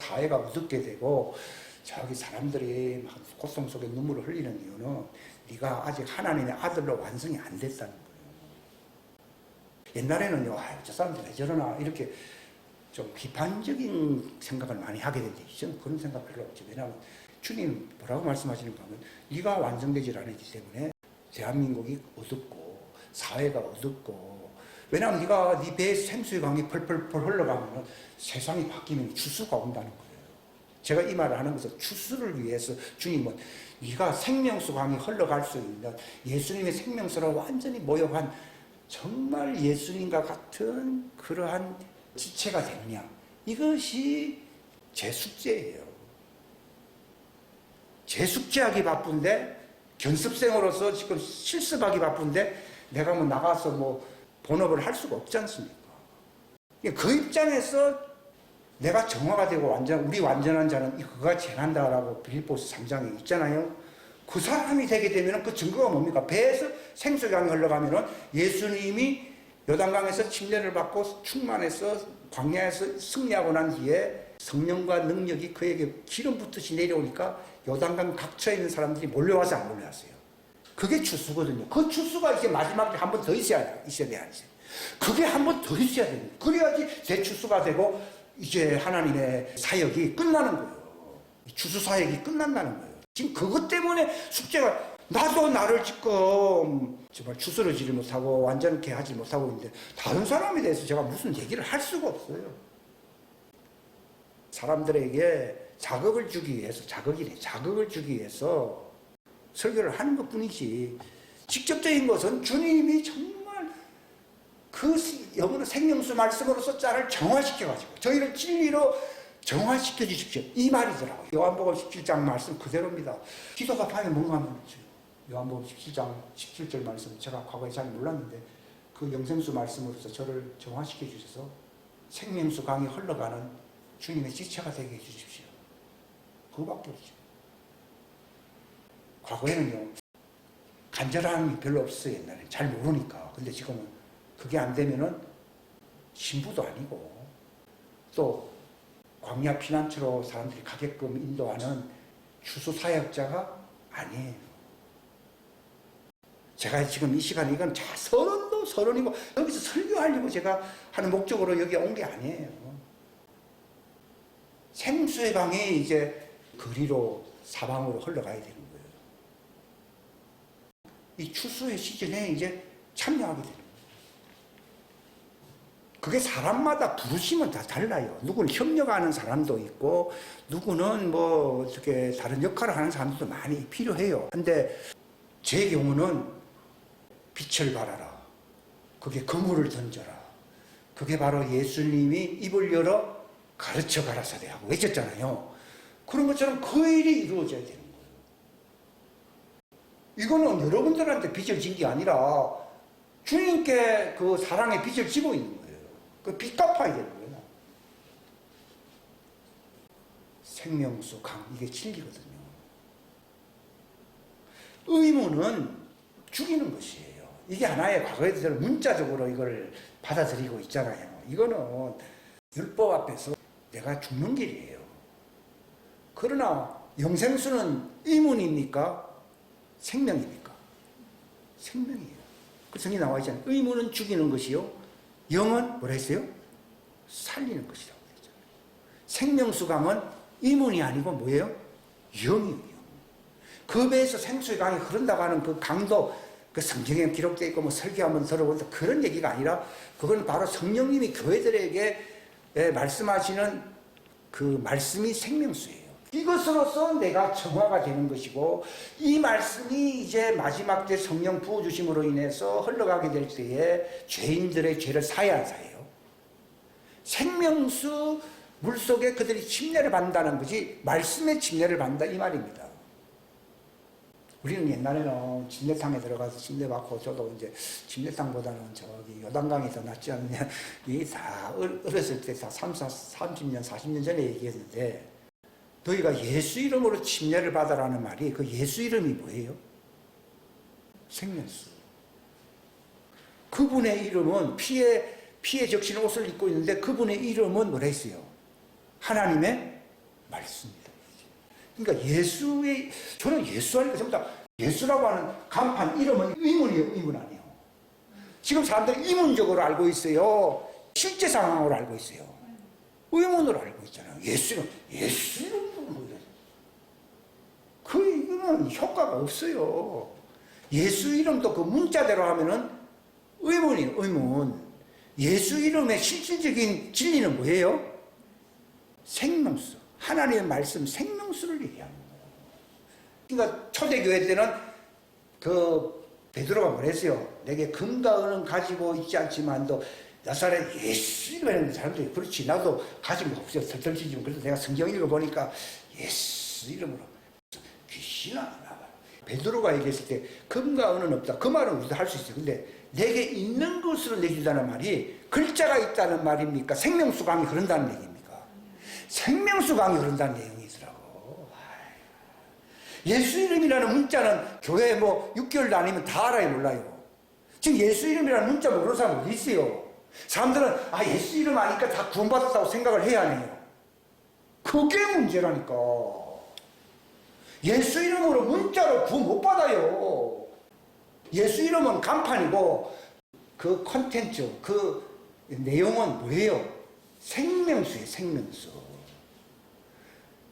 사회가 어둡게 되고 저기 사람들이 막 고통 속에 눈물을 흘리는 이유는 네가 아직 하나님의 아들로 완성이 안 됐다는 거예요. 옛날에는요, 저 사람들 왜 저러나 이렇게 좀 비판적인 생각을 많이 하게 되는데 저는 그런 생각 별로 없죠. 왜냐하면 주님 뭐라고 말씀하시는가 하면 네가 완성되질 않았기 때문에 대한민국이 어둡고 사회가 어둡고, 왜냐하면 네가 네 배에 생수의 강이 펄펄펄 흘러가면 세상이 바뀌면 추수가 온다는 거예요. 제가 이 말을 하는 것은 추수를 위해서 주님은 네가 생명수 강이 흘러갈 수 있는 예수님의 생명수로 완전히 모욕한 정말 예수님과 같은 그러한 지체가 되느냐. 이것이 제 숙제예요. 제 숙제하기 바쁜데, 견습생으로서 지금 실습하기 바쁜데 내가 뭐 나가서 뭐 본업을 할 수가 없지 않습니까? 그 입장에서 내가 정화가 되고 우리 완전한 자는 그가 재난다라고 빌립보서 3장에 있잖아요. 그 사람이 되게 되면 그 증거가 뭡니까? 배에서 생수강이 흘러가면은 예수님이 요단강에서 침례를 받고 충만해서 광야에서 승리하고 난 뒤에 성령과 능력이 그에게 기름 붓듯이 내려오니까 요단강 각처에 있는 사람들이 몰려와서 안 몰려왔어요. 그게 추수거든요. 그 추수가 이제 마지막에 한 번 더 있어야 돼야 하죠. 그게 한 번 더 있어야 됩니다. 그래야지 대추수가 되고 이제 하나님의 사역이 끝나는 거예요. 추수 사역이 끝난다는 거예요. 지금 그것 때문에 숙제가, 나도 나를 지금 정말 추스러지지 못하고 완전케 하지 못하고 있는데 다른 사람에 대해서 제가 무슨 얘기를 할 수가 없어요. 사람들에게 자극을 주기 위해서, 자극을 주기 위해서 설교를 하는 것 뿐이지, 직접적인 것은 주님이 정말 그 영어로 생명수 말씀으로서 짤을 정화시켜가지고 저희를 진리로 정화시켜 주십시오, 이 말이더라고요. 요한복음 17장 말씀 그대로입니다. 기도가 밤에 뭔가 하면 요한복음 17장 17절 말씀, 제가 과거에 잘 몰랐는데 그 영생수 말씀으로서 저를 정화시켜 주셔서 생명수 강이 흘러가는 주님의 지체가 되게 해주십시오. 그거밖에 없죠. 과거에는요, 간절함이 별로 없어요. 옛날에 잘 모르니까. 근데 지금은 그게 안 되면은 신부도 아니고 또 광야 피난처로 사람들이 가게끔 인도하는 추수 사역자가 아니에요. 제가 지금 이 시간에 이건 서론이고 여기서 설교하려고 제가 하는 목적으로 여기 온 게 아니에요. 생수의 강이 이제 그리로 사방으로 흘러가야 되는 거예요. 이 추수의 시즌에 이제 참여하게 되는 거예요. 그게 사람마다 부르심은 다 달라요. 누구는 협력하는 사람도 있고, 누구는 뭐 어떻게 다른 역할을 하는 사람들도 많이 필요해요. 근데 제 경우는 빛을 발하라, 그게 그물을 던져라, 그게 바로 예수님이 입을 열어 가르쳐 가라사대 하고 외쳤잖아요. 그런 것처럼 그 일이 이루어져야 되는 거예요. 이거는 여러분들한테 빚을 진 게 아니라 주님께 그 사랑의 빚을 지고 있는 거예요. 그 빚 갚아야 되는 거예요. 생명수 강, 이게 진리거든요. 의무는 죽이는 것이에요. 이게 하나의 과거에 저는 문자적으로 이걸 받아들이고 있잖아요. 이거는 율법 앞에서 내가 죽는 길이에요. 그러나 영생수는 의문입니까? 생명입니까? 생명이에요. 그 성경에 나와 있잖아요. 의문은 죽이는 것이요, 영은 뭐라 했어요? 살리는 것이라고 했잖아요. 생명수강은 의문이 아니고 뭐예요? 영이에요. 그 배에서 생수의 강이 흐른다고 하는 그 강도, 그 성경에 기록되어 있고 뭐 설교 한번 들어본다 그런 얘기가 아니라, 그건 바로 성령님이 교회들에게 말씀하시는 그 말씀이 생명수예요. 이것으로서 내가 정화가 되는 것이고, 이 말씀이 이제 마지막 때 성령 부어주심으로 인해서 흘러가게 될 때에 죄인들의 죄를 사해야 해요. 생명수 물속에 그들이 침례를 받는다는 것이 말씀의 침례를 받는다 이 말입니다. 우리는 옛날에는 침례탕에 들어가서 침례 받고, 저도 이제 침례탕보다는 저기 요단강이 더 낫지 않느냐, 이게 다 어렸을 때 다 30년, 40년 전에 얘기했는데, 너희가 예수 이름으로 침례를 받아라는 말이, 그 예수 이름이 뭐예요? 생명수. 그분의 이름은 피에 적신 옷을 입고 있는데, 그분의 이름은 뭐라 했어요? 하나님의 말씀입니다. 그러니까 저는 예수 하니까 전부 다 예수라고 하는 간판 이름은 의문이에요, 의문 아니에요. 지금 사람들이 의문적으로 알고 있어요. 실제 상황으로 알고 있어요. 의문으로 알고 있잖아요. 예수 이름 뭐예요? 이거는 효과가 없어요. 예수 이름도 그 문자대로 하면은 의문이에요, 의문. 예수 이름의 실질적인 진리는 뭐예요? 생명수. 하나님의 말씀 생명수를 얘기하는 거예요. 그러니까 초대교회 때는 그 베드로가 뭐랬어요? 내게 금과 은은 가지고 있지 않지만도 나사렛 예수 이름이라는 사람들이 그렇지 나도 가진 거 없어요. 덜덜지지만 그래도 내가 성경 읽어보니까 예수 이름으로 귀신아 나가. 베드로가 얘기했을 때 금과 은은 없다. 그 말은 우리도 할 수 있어요. 근데 내게 있는 것으로 내준다는 말이 글자가 있다는 말입니까? 생명수 강이 그런다는 얘기입니까? 생명수 강이 그런다는 내용이더라고. 예수 이름이라는 문자는 교회에 뭐 6개월 다니면 다 알아요, 몰라요? 지금 예수 이름이라는 문자 모르는 사람 어디 있어요? 사람들은 예수 이름 아니까 다 구원받았다고 생각을 해야 하네요. 그게 문제라니까. 예수 이름으로 문자로 구원 못 받아요. 예수 이름은 간판이고 그 콘텐츠, 그 내용은 뭐예요? 생명수예요, 생명수.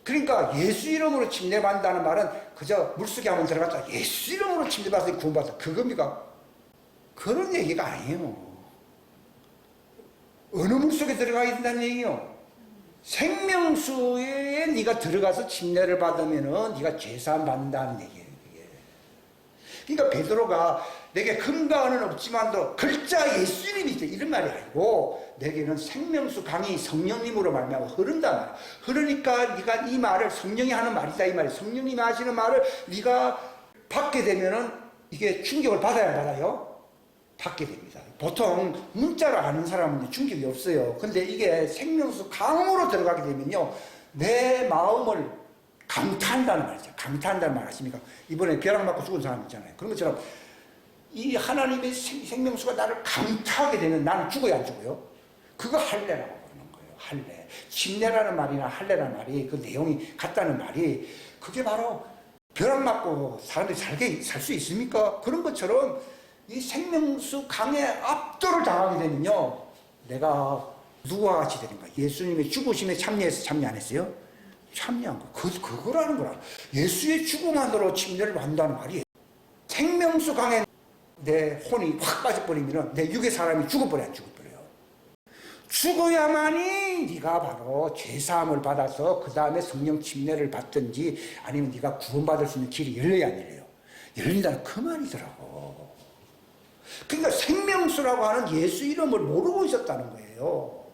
그러니까 예수 이름으로 침례받는다는 말은 그저 물속에 한번 들어갔다 예수 이름으로 침례받아서 구원받았다 그겁니까? 그런 얘기가 아니에요. 어느 물속에 들어가야 된다는 얘기요? 생명수에 네가 들어가서 침례를 받으면은 네가 죄사함 받는다는 얘기예요. 그러니까 베드로가 내게 금과 은은 없지만도 글자 예수 이름이 있다 이런 말이 아니고 내게는 생명수 강이 성령님으로 말미암아 흐른단 말이야. 흐르니까 네가 이 말을 성령이 하는 말이다 이 말이야. 성령님이 하시는 말을 네가 받게 되면은 이게 충격을 받아야 안 받아요? 받게 됩니다. 보통 문자로 아는 사람은 충격이 없어요. 근데 이게 생명수 강으로 들어가게 되면요 내 마음을 강타한다는 말이죠. 강타한다는 말 아십니까? 이번에 벼락 맞고 죽은 사람 있잖아요. 그런 것처럼 이 하나님의 생명수가 나를 강타하게 되면 나는 죽어야 안 죽어요? 그거 할례라고 부르는 거예요. 할례. 침례라는 말이나 할례라는 말이 그 내용이 같다는 말이 그게 바로 벼락 맞고 사람들이 살 수 있습니까? 그런 것처럼 이 생명수 강에 압도를 당하게 되면요 내가 누구와 같이 되는 거야? 예수님의 죽으심에 참여해서 참여 안 했어요? 참여한 거. 그거라는 거라. 예수의 죽음만으로 침례를 받는다는 말이에요. 생명수 강에 내 혼이 확 빠져버리면 내 육의 사람이 죽어버려 안 죽어버려요? 죽어야만이 네가 바로 죄사함을 받아서 그 다음에 성령 침례를 받든지 아니면 네가 구원받을 수 있는 길이 열려야 안 열려요? 열린다는 그 말이더라고. 그러니까 생명수라고 하는 예수 이름을 모르고 있었다는 거예요.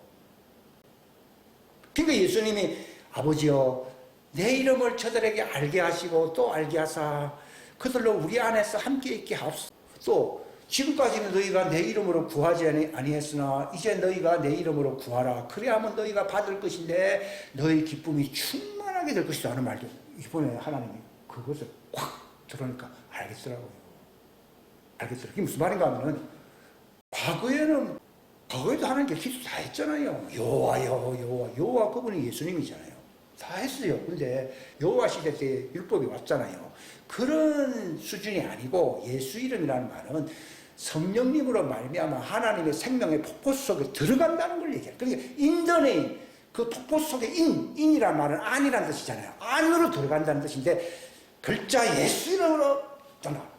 그러니까 예수님이 아버지여 내 이름을 저들에게 알게 하시고 또 알게 하사 그들로 우리 안에서 함께 있게 하옵소서. 또 지금까지는 너희가 내 이름으로 구하지 아니했으나 이제 너희가 내 이름으로 구하라. 그래야만 너희가 받을 것인데 너희 기쁨이 충만하게 될 것이다 하는 말도 이번에 하나님이 그것을 확 들으니까 알겠더라고요. 알겠더라고요. 그게 무슨 말인가 하면은 과거에도 하나님께 기도 다 했잖아요. 여호와 그분이 예수님이잖아요. 다 했어요. 근데 여호와 시대 때 율법이 왔잖아요. 그런 수준이 아니고 예수 이름이라는 말은 성령님으로 말미암아 하나님의 생명의 폭포 속에 들어간다는 걸 얘기해요. 그러니까 인더네임 그 폭포 속에 인이란 말은 안이라는 뜻이잖아요. 안으로 들어간다는 뜻인데 글자 예수 이름으로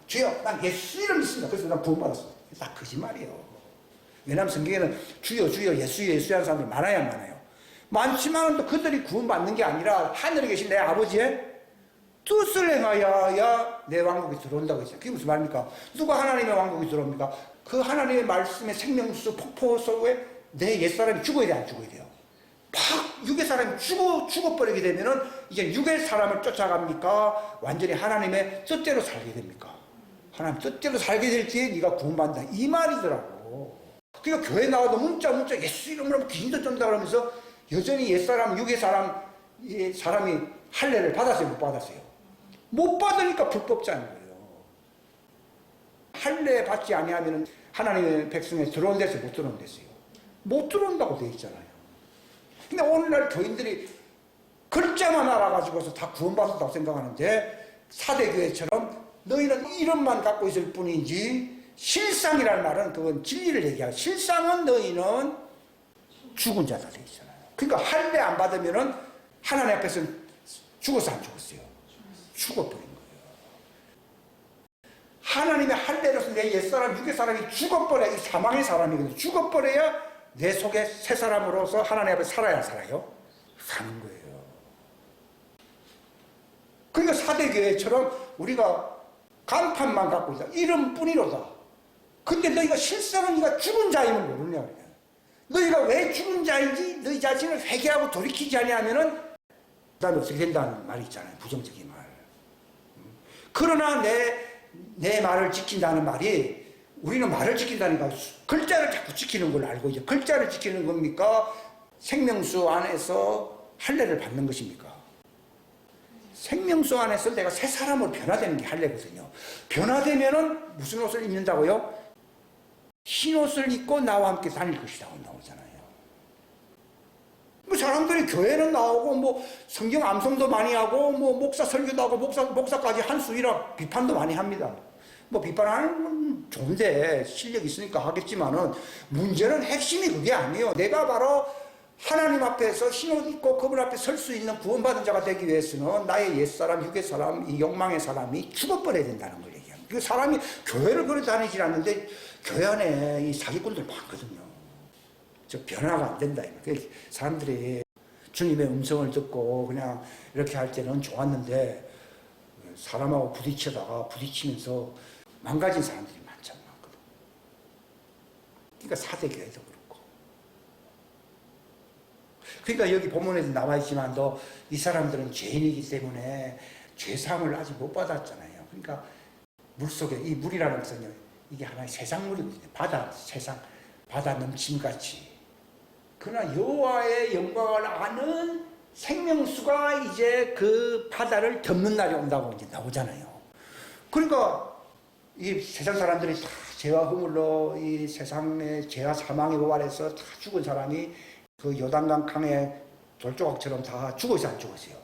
주여 난 예수 이름 있습니다. 그래서 난 구원받았어. 다 거짓말이에요. 왜냐하면 성경에는 주여 예수 하는 사람들 많아야 많아요. 많지만 또 그들이 구원받는 게 아니라 하늘에 계신 내 아버지의 뜻을 행하여야 내 왕국이 들어온다고 했어요. 그게 무슨 말입니까? 누가 하나님의 왕국이 들어옵니까? 그 하나님의 말씀의 생명수 폭포 속에 내 옛사람이 죽어야 돼, 안 죽어야 돼요? 팍 육의 사람이 죽어버리게 되면은 이제 육의 사람을 쫓아갑니까? 완전히 하나님의 뜻대로 살게 됩니까? 하나님 뜻대로 살게 될 때에 네가 구원받는다 이 말이더라고. 그러니까 교회 나와도 문자 예수 이름으로 귀신도 쩐다 그러면서 여전히 옛사람 육의 사람이 할례를 받았어요, 못 받았어요? 못 받으니까 불법자인 거예요. 할례 받지 아니하면 하나님의 백성에 들어온 데서 못 들어온 데서요. 못 들어온다고 돼 있잖아요. 근데 오늘날 교인들이 글자만 알아가지고서 다 구원받았다고 생각하는데 사대교회처럼 너희는 이름만 갖고 있을 뿐이지 실상이라는 말은 그건 진리를 얘기하고 실상은 너희는 죽은 자다 돼 있잖아요. 그러니까 할례 안 받으면은 하나님 앞에서 죽었어 안 죽었어요? 죽어버린 거예요. 하나님의 할례로서 내 옛사람 육의 사람이 죽어버려야 이 사망의 사람이거든요. 죽어버려야 내 속에 새 사람으로서 하나님 앞에 살아야 안 살아요? 사는 거예요. 그러니까 사대교회처럼 우리가 간판만 갖고 있다. 이름뿐이로다. 근데 너희가 실상은 네가 죽은 자임을 모르냐 그래. 너희가 왜 죽은 자인지 너희 자신을 회개하고 돌이키지 아니하면은 그 다음에 어떻게 된다는 말이 있잖아요. 부정적인 말. 그러나 내 말을 지킨다는 말이 우리는 말을 지킨다니까 글자를 자꾸 지키는 걸 알고 이제 글자를 지키는 겁니까? 생명수 안에서 할례를 받는 것입니까? 생명수 안에서 내가 새 사람으로 변화되는 게 할례거든요. 변화되면은 무슨 옷을 입는다고요? 흰 옷을 입고 나와 함께 다닐 것이라고 나오잖아요. 뭐 사람들이 교회는 나오고 뭐 성경 암송도 많이 하고 뭐 목사 설교도 하고 목사까지 한 수이라 비판도 많이 합니다. 뭐 비판하는 건 좋은데 실력 있으니까 하겠지만은 문제는 핵심이 그게 아니에요. 내가 바로 하나님 앞에서 흰옷 입고 그분 앞에 설 수 있는 구원받은 자가 되기 위해서는 나의 옛사람, 휴게사람, 이 욕망의 사람이 죽어버려야 된다는 걸 얘기합니다. 그 사람이 교회를 그래 다니지 않는데 교회 안에 이 사기꾼들 많거든요. 저 변화가 안 된다. 사람들이 주님의 음성을 듣고 그냥 이렇게 할 때는 좋았는데 사람하고 부딪히면서 망가진 사람들이 많잖아요. 그러니까 사대교회도 그렇고. 그러니까 여기 본문에도 나와 있지만도 이 사람들은 죄인이기 때문에 죄사함을 아직 못 받았잖아요. 그러니까 물속에 이 물이라는 것은요, 이게 하나의 세상물이거든요. 바다 넘침같이. 그러나 여호와의 영광을 아는 생명수가 이제 그 바다를 덮는 날이 온다고 이제 나오잖아요. 그러니까 이 세상 사람들이 다 죄와 허물로 이 세상의 죄와 사망의 고발에서 다 죽은 사람이 그 요단강 강의 돌조각처럼 다 죽어서 안 죽었어요.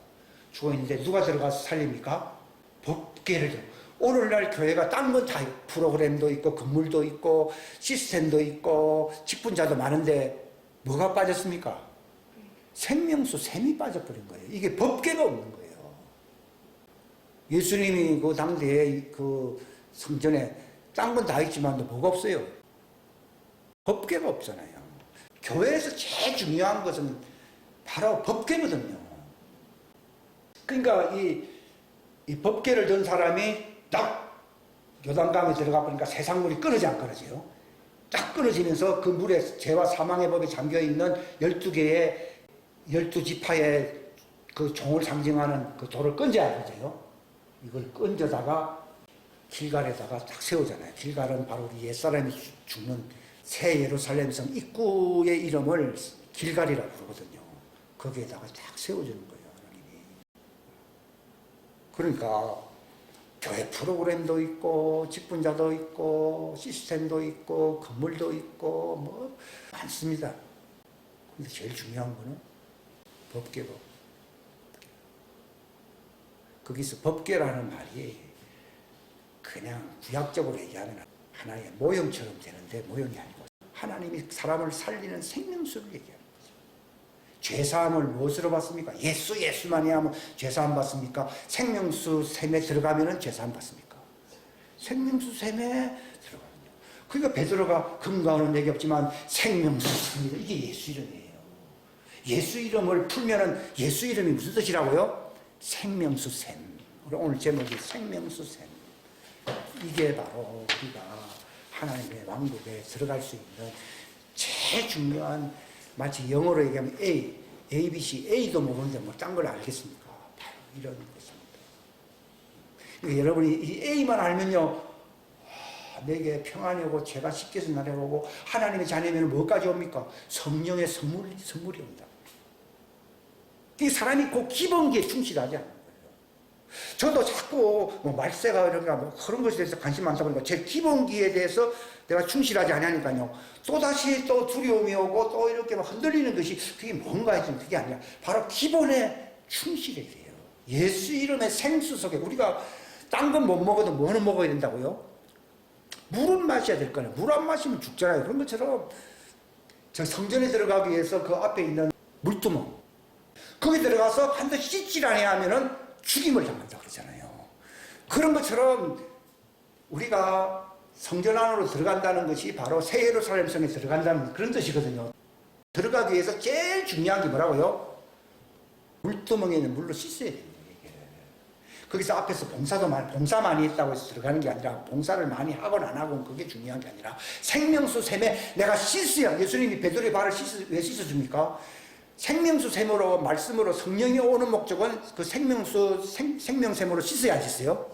죽어있는데 누가 들어가서 살립니까? 법궤를 들어. 오늘날 교회가 딴 건 다 프로그램도 있고 건물도 있고 시스템도 있고 직분자도 많은데 뭐가 빠졌습니까? 생명수 샘이 빠져버린 거예요. 이게 법궤가 없는 거예요. 예수님이 그 당대에 그 성전에 딴 건 다 있지만 뭐가 없어요. 법궤가 없잖아요. 교회에서 제일 중요한 것은 바로 법궤거든요. 그러니까 이 법궤를 든 사람이 딱 요단강에 들어가 보니까 세상물이 끊어지 안 끊어져요. 딱 끊어지면서 그 물에 죄와 사망의 법에 잠겨있는 12개의 12지파의 그 종을 상징하는 그 돌을 건져야 되죠. 이걸 건져다가 길갈에다가 딱 세우잖아요. 길갈은 바로 우리 옛사람이 죽는 새 예루살렘성 입구의 이름을 길갈이라고 부르거든요. 거기에다가 딱 세워주는 거예요. 하나님이. 그러니까 교회 프로그램도 있고 직분자도 있고 시스템도 있고 건물도 있고 뭐 많습니다. 근데 제일 중요한 거는 법궤고. 거기서 법궤라는 말이 그냥 구약적으로 얘기하면 하나의 모형처럼 되는데 모형이 아니고 하나님이 사람을 살리는 생명수를 얘기하는 거죠. 죄사함을 무엇으로 받습니까? 예수만이 하면 죄사함 받습니까? 생명수 샘에 들어가면 죄사함 받습니까? 생명수 샘에 들어가면요. 그러니까 베드로가 금과는 얘기 없지만 생명수 샘이다. 이게 예수 이름이에요. 예수 이름을 풀면은 예수 이름이 무슨 뜻이라고요? 생명수 샘. 오늘 제목이 생명수 샘. 이게 바로 우리가 하나님의 왕국에 들어갈 수 있는 제일 중요한, 마치 영어로 얘기하면 A, B, C, A도 모르는데 뭐 딴 걸 알겠습니까? 바로 이런 것입니다. 그러니까 여러분이 이 A만 알면요, 내게 평안이 오고 죄가 씻겨서 나려오고 하나님의 자녀면 뭐까지 옵니까? 성령의 선물이 온다. 이 사람이 그 기본기에 충실하지 않는 거예요. 저도 자꾸 뭐 말세가 이런가 뭐 그런 것에 대해서 관심 많다 보니까 제 기본기에 대해서 내가 충실하지 않으니까요. 또다시 또 두려움이 오고 또 이렇게 막 흔들리는 것이 그게 뭔가 했으면 그게 아니라 바로 기본에 충실해야 돼요. 예수 이름의 생수 속에 우리가 딴 건 못 먹어도 뭐는 먹어야 된다고요? 물은 마셔야 될 거예요. 물 안 마시면 죽잖아요. 그런 것처럼 저 성전에 들어가기 위해서 그 앞에 있는 물두멍 거기 들어가서 한 번 씻질 않아야 하면은 죽임을 당한다 그러잖아요. 그런 것처럼 우리가 성전 안으로 들어간다는 것이 바로 새 예루살렘 성에 들어간다는 그런 뜻이거든요. 들어가기 위해서 제일 중요한 게 뭐라고요? 물두멍에 있는 물로 씻어야 됩니다. 거기서 앞에서 봉사 많이 했다고 해서 들어가는 게 아니라 봉사를 많이 하건 안 하건 그게 중요한 게 아니라 생명수 샘에 내가 씻어야 예수님이 베드로의 발을 왜 씻어줍니까? 생명수 샘으로 말씀으로 성령이 오는 목적은 그 생명샘으로 씻어야 안 씻어요?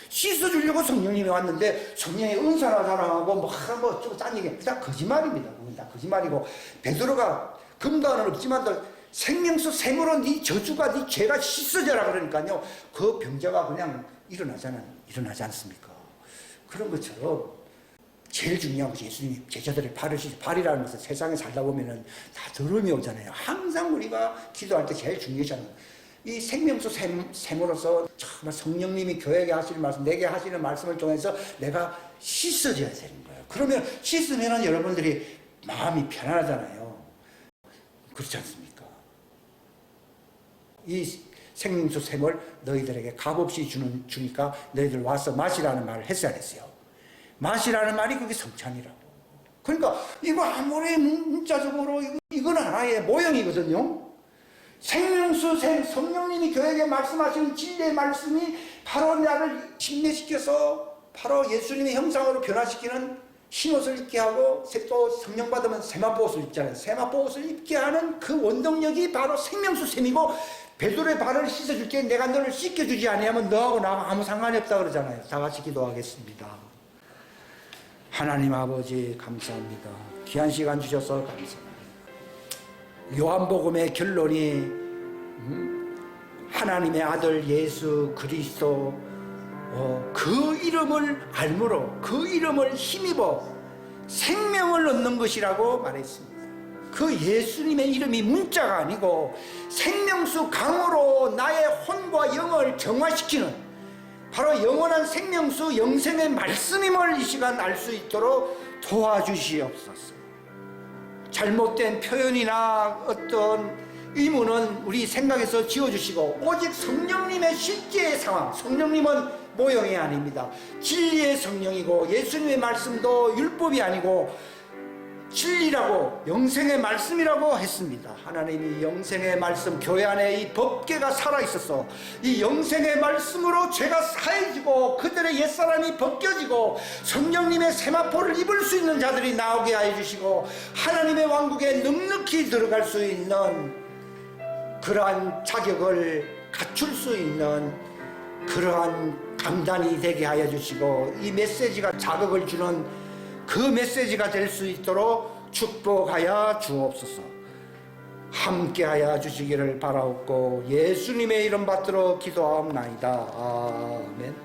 씻어주려고 성령님이 왔는데 성령의 은사나 자랑하고 뭐 어쩌고 짠 얘기 다 거짓말입니다. 그건 다 거짓말이고 되도록가 금단은 없지만도 생명수 샘으로 네 저주가 네 죄가 씻어져라 그러니까요. 그 병자가 그냥 일어나지 않습니까? 그런 것처럼 제일 중요한 것이 예수님이 제자들의 발이라는 것은 세상에 살다 보면은 다 더러움이 오잖아요. 항상 우리가 기도할 때 제일 중요하잖아요. 이 생명수 샘으로서 정말 성령님이 교회에게 하시는 말씀, 내게 하시는 말씀을 통해서 내가 씻어져야 되는 거예요. 그러면 씻으면은 여러분들이 마음이 편안하잖아요. 그렇지 않습니까? 이 생명수 샘을 너희들에게 값없이 주니까 너희들 와서 마시라는 말을 했어야 했어요. 마시라는 말이 그게 성찬이라고. 그러니까 이거 아무리 문자적으로 이건 하나의 모형이거든요. 생명수 샘, 성령님이 교회에게 말씀하시는 진리의 말씀이 바로 나를 침례시켜서 바로 예수님의 형상으로 변화시키는 흰옷을 입게 하고 또 성령 받으면 세마포 옷을 입잖아요. 세마포 옷을 입게 하는 그 원동력이 바로 생명수 샘이고 베드로의 발을 씻어줄게 내가 너를 씻겨주지 아니하면 너하고 나하고 아무 상관이 없다 그러잖아요. 다 같이 기도하겠습니다. 하나님 아버지 감사합니다. 귀한 시간 주셔서 감사합니다. 요한복음의 결론이 하나님의 아들 예수 그리스도 그 이름을 알므로 그 이름을 힘입어 생명을 얻는 것이라고 말했습니다. 그 예수님의 이름이 문자가 아니고 생명수 강으로 나의 혼과 영을 정화시키는 바로 영원한 생명수 영생의 말씀임을 이 시간 알 수 있도록 도와주시옵소서. 잘못된 표현이나 어떤 의문은 우리 생각에서 지워주시고 오직 성령님의 실제의 상황, 성령님은 모형이 아닙니다. 진리의 성령이고 예수님의 말씀도 율법이 아니고 진리라고 영생의 말씀이라고 했습니다. 하나님이 영생의 말씀, 교회 안에 이 법궤가 살아있어서 이 영생의 말씀으로 죄가 사해지고 그들의 옛사람이 벗겨지고 성령님의 세마포를 입을 수 있는 자들이 나오게 하여 주시고 하나님의 왕국에 넉넉히 들어갈 수 있는 그러한 자격을 갖출 수 있는 그러한 강단이 되게 하여 주시고 이 메시지가 자극을 주는 그 메시지가 될 수 있도록 축복하여 주옵소서. 함께하여 주시기를 바라옵고 예수님의 이름 받들어 기도하옵나이다. 아멘.